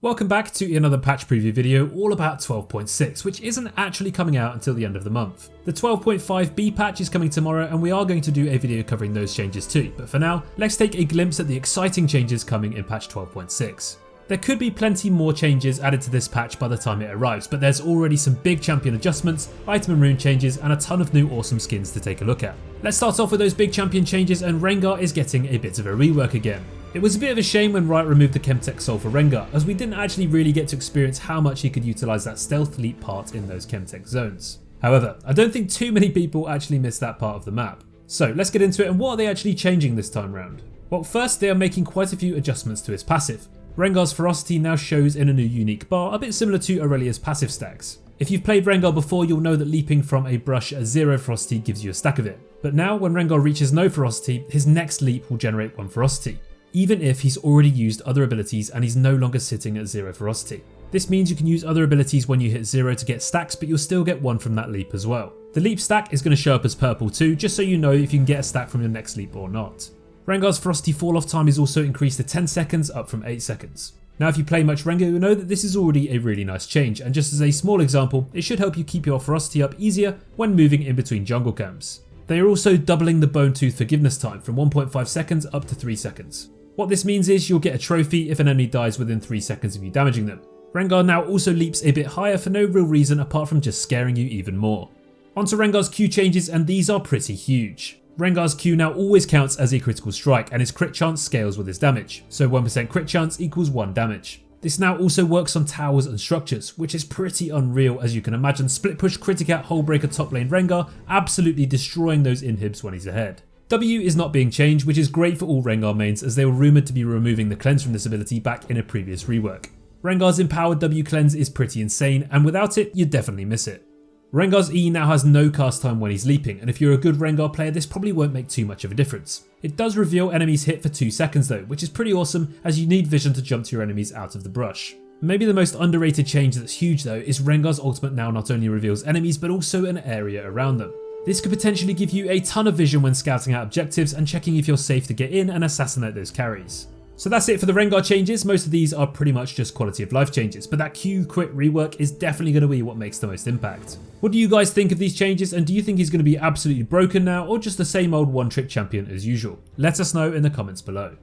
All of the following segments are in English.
Welcome back to another patch preview video all about 12.6, which isn't actually coming out until the end of the month. The 12.5b patch is coming tomorrow and we are going to do a video covering those changes too, but for now, let's take a glimpse at the exciting changes coming in patch 12.6. There could be plenty more changes added to this patch by the time it arrives, but there's already some big champion adjustments, item and rune changes, and a ton of new awesome skins to take a look at. Let's start off with those big champion changes, and Rengar is getting a bit of a rework again. It was a bit of a shame when Riot removed the Chemtech Soul for Rengar, as we didn't actually really get to experience how much he could utilise that stealth leap part in those Chemtech zones. However, I don't think too many people actually missed that part of the map. So let's get into it, and what are they actually changing this time round? Well, first they are making quite a few adjustments to his passive. Rengar's ferocity now shows in a new unique bar, a bit similar to Aurelia's passive stacks. If you've played Rengar before, you'll know that leaping from a brush at 0 ferocity gives you a stack of it. But now when Rengar reaches no ferocity, his next leap will generate 1 ferocity, even if he's already used other abilities and he's no longer sitting at 0 ferocity. This means you can use other abilities when you hit 0 to get stacks, but you'll still get 1 from that leap as well. The leap stack is going to show up as purple too, just so you know if you can get a stack from your next leap or not. Rengar's ferocity fall off time is also increased to 10 seconds, up from 8 seconds. Now if you play much Rengar, you'll know that this is already a really nice change, and just as a small example, it should help you keep your ferocity up easier when moving in between jungle camps. They are also doubling the Bone Tooth forgiveness time from 1.5 seconds up to 3 seconds. What this means is you'll get a trophy if an enemy dies within 3 seconds of you damaging them. Rengar now also leaps a bit higher for no real reason apart from just scaring you even more. Onto Rengar's Q changes, and these are pretty huge. Rengar's Q now always counts as a critical strike, and his crit chance scales with his damage, so 1% crit chance equals 1 damage. This now also works on towers and structures, which is pretty unreal, as you can imagine split push Criticat Hullbreaker top lane Rengar absolutely destroying those inhibs when he's ahead. W is not being changed, which is great for all Rengar mains, as they were rumoured to be removing the cleanse from this ability back in a previous rework. Rengar's empowered W cleanse is pretty insane, and without it you'd definitely miss it. Rengar's E now has no cast time when he's leaping, and if you're a good Rengar player this probably won't make too much of a difference. It does reveal enemies hit for 2 seconds though, which is pretty awesome, as you need vision to jump to your enemies out of the brush. Maybe the most underrated change that's huge though is Rengar's ultimate now not only reveals enemies but also an area around them. This could potentially give you a ton of vision when scouting out objectives and checking if you're safe to get in and assassinate those carries. So that's it for the Rengar changes. Most of these are pretty much just quality of life changes, but that Q crit rework is definitely going to be what makes the most impact. What do you guys think of these changes, and do you think he's going to be absolutely broken now or just the same old one-trick champion as usual? Let us know in the comments below.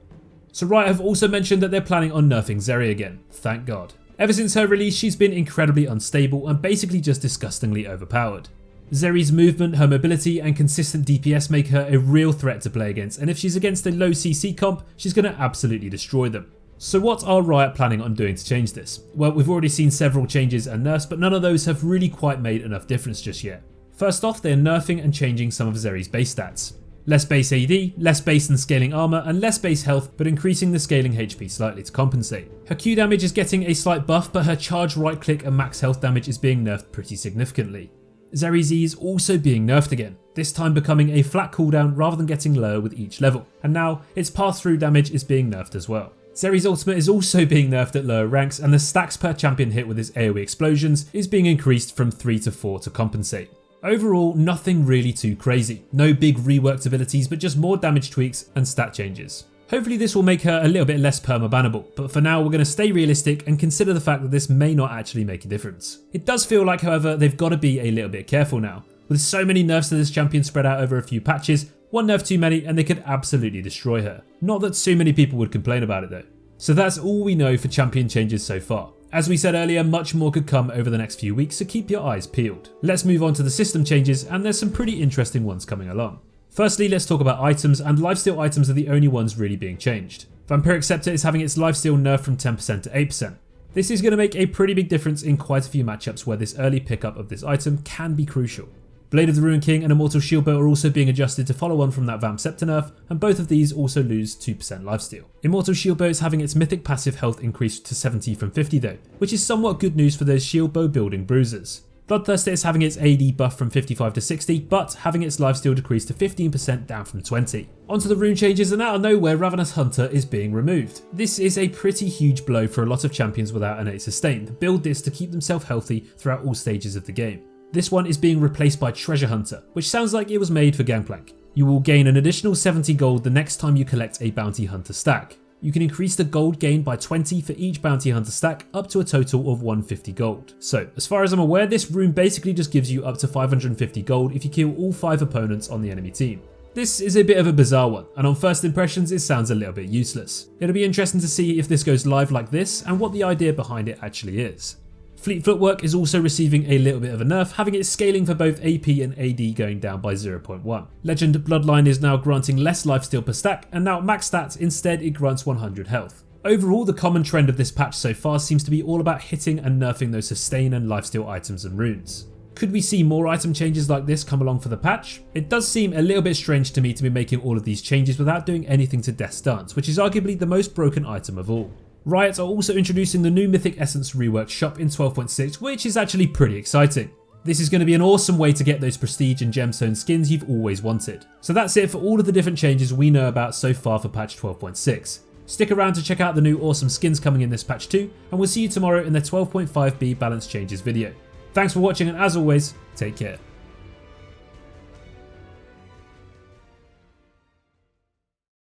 So Riot have also mentioned that they're planning on nerfing Zeri again, thank God. Ever since her release she's been incredibly unstable and basically just disgustingly overpowered. Zeri's movement, her mobility and consistent DPS make her a real threat to play against, and if she's against a low CC comp, she's going to absolutely destroy them. So what are Riot planning on doing to change this? Well, we've already seen several changes and nerfs, but none of those have really quite made enough difference just yet. First off, they are nerfing and changing some of Zeri's base stats. Less base AD, less base and scaling armor, and less base health, but increasing the scaling HP slightly to compensate. Her Q damage is getting a slight buff, but her charge right click and max health damage is being nerfed pretty significantly. Zeri's E is also being nerfed again, this time becoming a flat cooldown rather than getting lower with each level, and now its path through damage is being nerfed as well. Zeri's ultimate is also being nerfed at lower ranks, and the stacks per champion hit with his AoE explosions is being increased from 3 to 4 to compensate. Overall, nothing really too crazy, no big reworked abilities but just more damage tweaks and stat changes. Hopefully this will make her a little bit less perma-bannable, but for now we're going to stay realistic and consider the fact that this may not actually make a difference. It does feel like, however, they've got to be a little bit careful now. With so many nerfs to this champion spread out over a few patches, one nerf too many and they could absolutely destroy her. Not that too many people would complain about it though. So that's all we know for champion changes so far. As we said earlier, much more could come over the next few weeks, so keep your eyes peeled. Let's move on to the system changes, and there's some pretty interesting ones coming along. Firstly, let's talk about items, and lifesteal items are the only ones really being changed. Vampiric Scepter is having its lifesteal nerfed from 10% to 8%. This is going to make a pretty big difference in quite a few matchups where this early pickup of this item can be crucial. Blade of the Ruined King and Immortal Shieldbow are also being adjusted to follow on from that Vamp Scepter nerf, and both of these also lose 2% lifesteal. Immortal Shieldbow is having its mythic passive health increased to 70 from 50 though, which is somewhat good news for those Shieldbow building bruisers. Bloodthirster is having its AD buff from 55 to 60, but having its lifesteal decreased to 15% down from 20. Onto the rune changes, and out of nowhere Ravenous Hunter is being removed. This is a pretty huge blow for a lot of champions without innate sustain that build this to keep themselves healthy throughout all stages of the game. This one is being replaced by Treasure Hunter, which sounds like it was made for Gangplank. You will gain an additional 70 gold the next time you collect a Bounty Hunter stack. You can increase the gold gain by 20 for each bounty hunter stack up to a total of 150 gold. So as far as I'm aware, this rune basically just gives you up to 550 gold if you kill all 5 opponents on the enemy team. This is a bit of a bizarre one, and on first impressions it sounds a little bit useless. It'll be interesting to see if this goes live like this and what the idea behind it actually is. Fleet Footwork is also receiving a little bit of a nerf, having its scaling for both AP and AD going down by 0.1. Legend Bloodline is now granting less lifesteal per stack, and now max stats instead it grants 100 health. Overall, the common trend of this patch so far seems to be all about hitting and nerfing those sustain and lifesteal items and runes. Could we see more item changes like this come along for the patch? It does seem a little bit strange to me to be making all of these changes without doing anything to Death's Dance, which is arguably the most broken item of all. Riot are also introducing the new Mythic Essence Rework shop in 12.6, which is actually pretty exciting. This is going to be an awesome way to get those prestige and gemstone skins you've always wanted. So that's it for all of the different changes we know about so far for patch 12.6. Stick around to check out the new awesome skins coming in this patch too, and we'll see you tomorrow in the 12.5b balance changes video. Thanks for watching, and as always, take care.